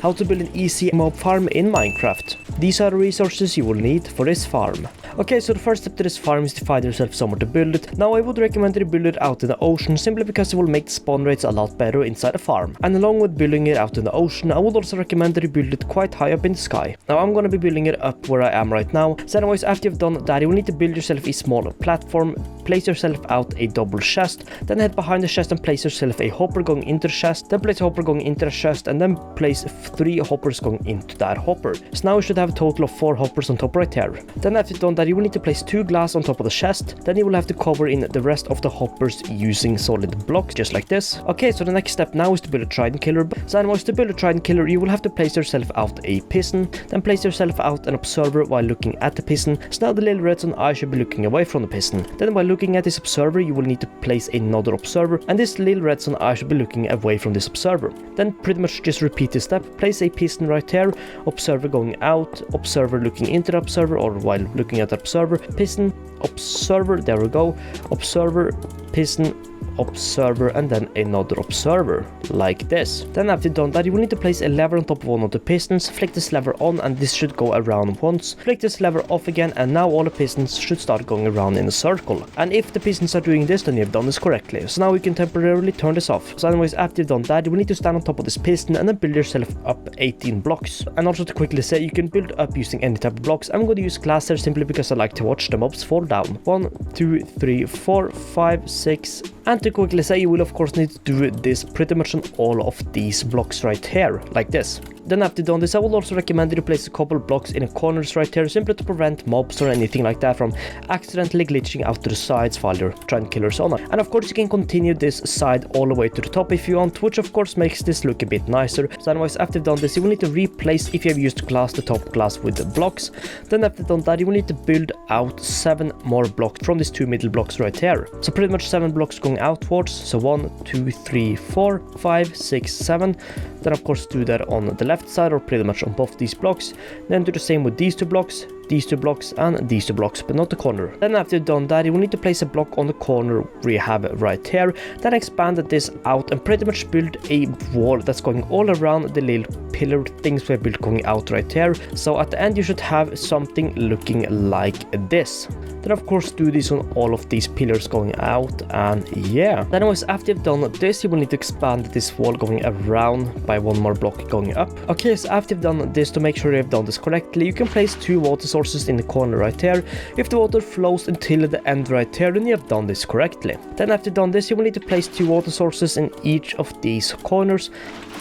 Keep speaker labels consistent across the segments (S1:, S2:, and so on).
S1: how to build an easy mob farm in Minecraft. These are the resources you will need for this farm. Okay, so the first step to this farm is to find yourself somewhere to build it. Now I would recommend to build it out in the ocean simply because it will make the spawn rates a lot better inside the farm. And along with building it out in the ocean, I would also recommend that you build it quite high up in the sky. Now I'm gonna be building it up where I am right now. So anyways, after you've done that, you will need to build yourself a small platform, place yourself out a double chest, then head behind the chest and place yourself a hopper going into the chest, then place a hopper going into the chest, and then place 3 hoppers going into that hopper. So now you should have a total of 4 hoppers on top right here. Then after you've done that, you will need to place 2 glass on top of the chest. Then you will have to cover in the rest of the hoppers using solid blocks, just like this. Okay, so the next step now is to build a trident killer. So anyways, to build a trident killer, you will have to place yourself out a piston, then place yourself out an observer while looking at the piston. So now the little redstone eye should be looking away from the piston. Then while looking at this observer, you will need to place another observer, and this little redstone eye should be looking away from this observer. Then pretty much just repeat this step. Place a piston right here, observer going out, observer looking into the observer, or while looking at the observer, piston, observer, there we go, observer, piston, observer, and then another observer, like this. Then after you've done that, you will need to place a lever on top of one of the pistons, flick this lever on, and this should go around once, flick this lever off again, and now all the pistons should start going around in a circle. And if the pistons are doing this, then you've done this correctly. So now we can temporarily turn this off. So anyways, after you've done that, you will need to stand on top of this piston and then build yourself up 18 blocks. And also to quickly say, you can build up using any type of blocks. I'm going to use glass here simply because I like to watch the mobs fall down. 1, 2, 3, 4, 5, 6, and to quickly say, you will of course need to do this pretty much on all of these blocks right here, like this. Then after done this, I will also recommend you to place a couple blocks in the corners right here, simply to prevent mobs or anything like that from accidentally glitching out to the sides while you're trying to kill on. And of course you can continue this side all the way to the top if you want, which of course makes this look a bit nicer. So anyways, after you've done this, you will need to replace, if you have used glass, the top glass with the blocks. Then after done that, you will need to build out 7 more blocks from these 2 middle blocks right here. So pretty much 7 blocks going outwards. So 1, 2, 3, 4, 5, 6, 7. Then of course do that on the left side, or pretty much on both these blocks. Then do the same with these 2 blocks, these 2 blocks, and these 2 blocks, but not the corner. Then after you've done that, you will need to place a block on the corner we have right here. Then expand this out and pretty much build a wall that's going all around the little pillar things we have built going out right here. So at the end you should have something looking like this. Then of course do this on all of these pillars going out, and yeah. Then anyways, after you've done this, you will need to expand this wall going around by 1 more block going up. Okay, so after you've done this, to make sure you've done this correctly, you can place 2 water sources in the corner right here. If the water flows until the end right here, then you have done this correctly. Then after you've done this, you will need to place 2 water sources in each of these corners,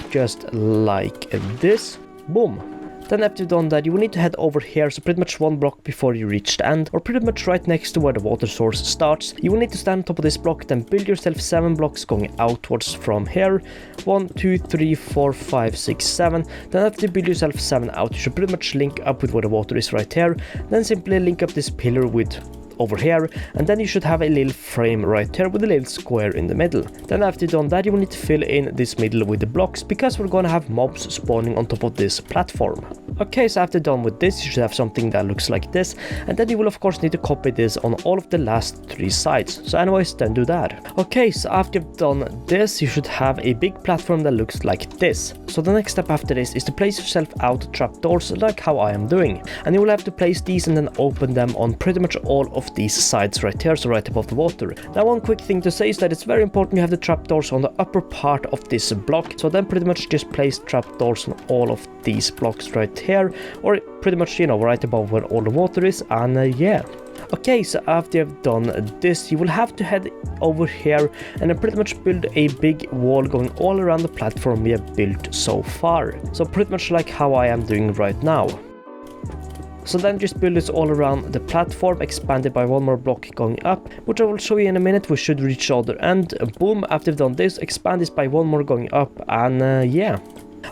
S1: just like this. Boom. Then after you've done that, you will need to head over here, so pretty much 1 block before you reach the end, or pretty much right next to where the water source starts. You will need to stand on top of this block, then build yourself 7 blocks going outwards from here. 1, 2, 3, 4, 5, 6, 7. Then after you build yourself 7 out, you should pretty much link up with where the water is right here. Then simply link up this pillar with over here, and then you should have a little frame right here with a little square in the middle. Then after you've done that, you will need to fill in this middle with the blocks, because we're gonna have mobs spawning on top of this platform. Okay, so after done with this, you should have something that looks like this, and then you will of course need to copy this on all of the last 3 sides. So anyways, then do that. Okay, so after you've done this, you should have a big platform that looks like this. So the next step after this is to place yourself out trapdoors like how I am doing, and you will have to place these and then open them on pretty much all of these sides right here, so right above the water. Now one quick thing to say is that it's very important you have the trapdoors on the upper part of this block, so then pretty much just place trapdoors on all of these blocks right here, or pretty much, you know, right above where all the water is, and yeah. Okay, so after you've done this, you will have to head over here and then pretty much build a big wall going all around the platform we have built so far. So pretty much like how I am doing right now. So then just build this all around the platform, expanded by 1 more block going up, which I will show you in a minute. We should reach the other end. Boom, after you've done this, expand this by 1 more going up, and yeah.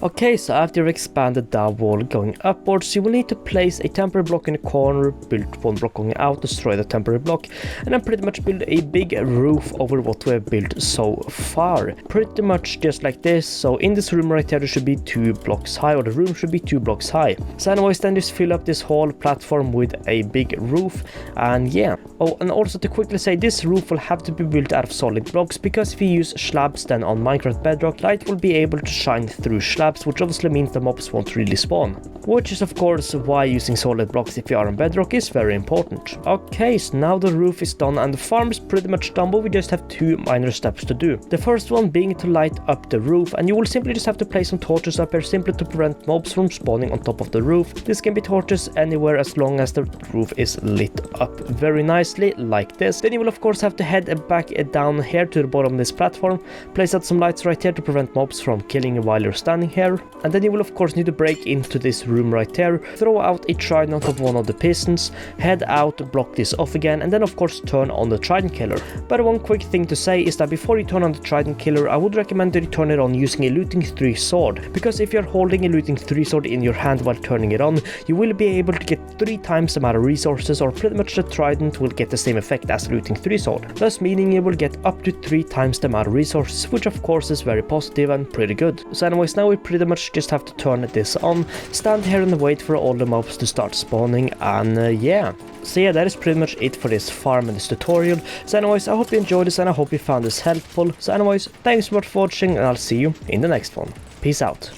S1: Okay, so after you've expanded that wall going upwards, you will need to place a temporary block in the corner, build 1 block going out, destroy the temporary block, and then pretty much build a big roof over what we have built so far. Pretty much just like this. So in this room right here, there should be 2 blocks high, or the room should be 2 blocks high. So anyways, then just fill up this whole platform with a big roof, and yeah. Oh, and also to quickly say, this roof will have to be built out of solid blocks, because if you use slabs then on Minecraft Bedrock, light will be able to shine through slabs slabs, which obviously means the mobs won't really spawn. Which is of course why using solid blocks if you are on Bedrock is very important. Okay, so now the roof is done and the farm is pretty much done, but we just have 2 minor steps to do. The first one being to light up the roof, and you will simply just have to place some torches up here simply to prevent mobs from spawning on top of the roof. This can be torches anywhere as long as the roof is lit up very nicely like this. Then you will of course have to head back down here to the bottom of this platform, place out some lights right here to prevent mobs from killing you while you're standing here, and then you will of course need to break into this room right there, throw out a trident on top of one of the pistons, head out, block this off again, and then of course turn on the trident killer. But one quick thing to say is that before you turn on the trident killer, I would recommend that you turn it on using a looting 3 sword, because if you're holding a looting 3 sword in your hand while turning it on, you will be able to get 3 times the amount of resources, or pretty much the trident will get the same effect as looting 3 sword, thus meaning you will get up to 3 times the amount of resources, which of course is very positive and pretty good. So anyways, now we pretty much just have to turn this on, stand here and wait for all the mobs to start spawning, and yeah. So yeah, that is pretty much it for this farm and this tutorial. So anyways, I hope you enjoyed this and I hope you found this helpful. So anyways, thanks so much for watching and I'll see you in the next one. Peace out.